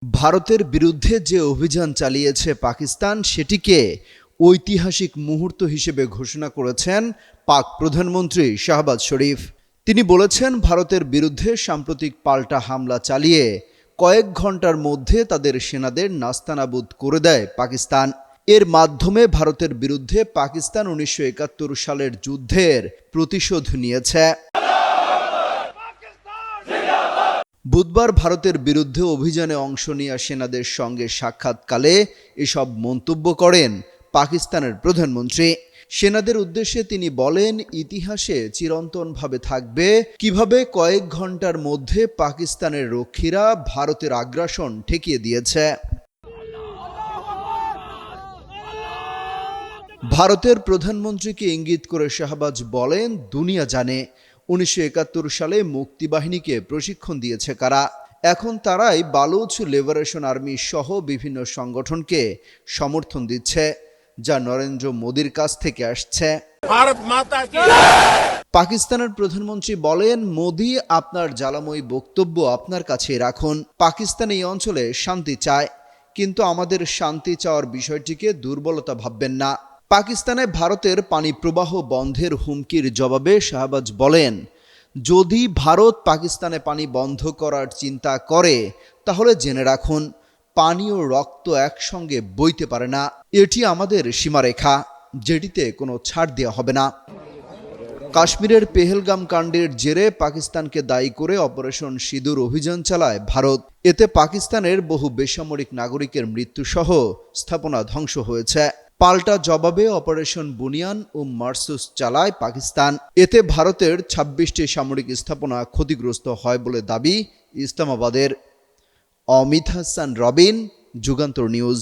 ভারতের বিরুদ্ধে যে অভিযান চালিয়েছে পাকিস্তান সেটিকে ঐতিহাসিক মুহূর্ত হিসেবে ঘোষণা করেছেন পাক প্রধানমন্ত্রী শাহবাজ শরীফ। তিনি বলেছেন, ভারতের বিরুদ্ধে সাম্প্রতিক পাল্টা হামলা চালিয়ে কয়েক ঘন্টার মধ্যে তাদের সেনাদের নাস্তানাবুদ করে দেয় পাকিস্তান। এর মাধ্যমে ভারতের বিরুদ্ধে পাকিস্তান 1971 সালের যুদ্ধের প্রতিশোধ নিয়েছে। বুধবার ভারতের বিরুদ্ধে অভিযানে অংশ নেওয়া সেনাদের সঙ্গে সাক্ষাৎকালে এসব মন্তব্য করেন পাকিস্তানের প্রধানমন্ত্রী। সেনাদের উদ্দেশ্যে তিনি বলেন, ইতিহাসে চিরন্তনভাবে থাকবে কিভাবে কয়েক ঘন্টার মধ্যে পাকিস্তানের রক্ষীরা ভারতের আগ্রাসন ঠেকিয়ে দিয়েছে। ভারতের প্রধানমন্ত্রীকে ইঙ্গিত করে শাহবাজ বলেন, দুনিয়া জানে 1971 সালে মুক্তিবাহিনীকে প্রশিক্ষণ দিয়েছে কারা। এখন তারাই বালুচ লিবারেশন আর্মি সহ বিভিন্ন সংগঠনকে সমর্থন দিচ্ছে, যা নরেন্দ্র মোদির কাছ থেকে আসছে। পাকিস্তানের প্রধানমন্ত্রী বলেন, মোদি আপনার জ্বালাময়ী বক্তব্য আপনার কাছে রাখুন। পাকিস্তান এই অঞ্চলে শান্তি চায়, কিন্তু আমাদের শান্তি চাওয়ার বিষয়টিকে দুর্বলতা ভাববেন না। পাকিস্তানে ভারতের পানি প্রবাহ বন্ধের হুমকির জবাবে শাহবাজ বলেন, যদি ভারত পাকিস্তানে পানি বন্ধ করার চিন্তা করে তাহলে জেনে রাখুন, পানি ও রক্ত একসঙ্গে বইতে পারে না। এটি আমাদের সীমারেখা, যেটিতে কোনো ছাড় দেওয়া হবে না। কাশ্মীরের পেহেলগাম কাণ্ডের জেরে পাকিস্তানকে দায়ী করে অপারেশন সিঁদুর অভিযান চালায় ভারত। এতে পাকিস্তানের বহু বেসামরিক নাগরিকের মৃত্যুসহ স্থাপনা ধ্বংস হয়েছে। পাল্টা জবাবে অপারেশন বুনিয়ান ও মারসুস চালায় পাকিস্তান। এতে ভারতের 26টি সামরিক স্থাপনা ক্ষতিগ্রস্ত হয় বলে দাবি ইসলামাবাদের। অমিত হাসান রবিন, যুগান্তর নিউজ।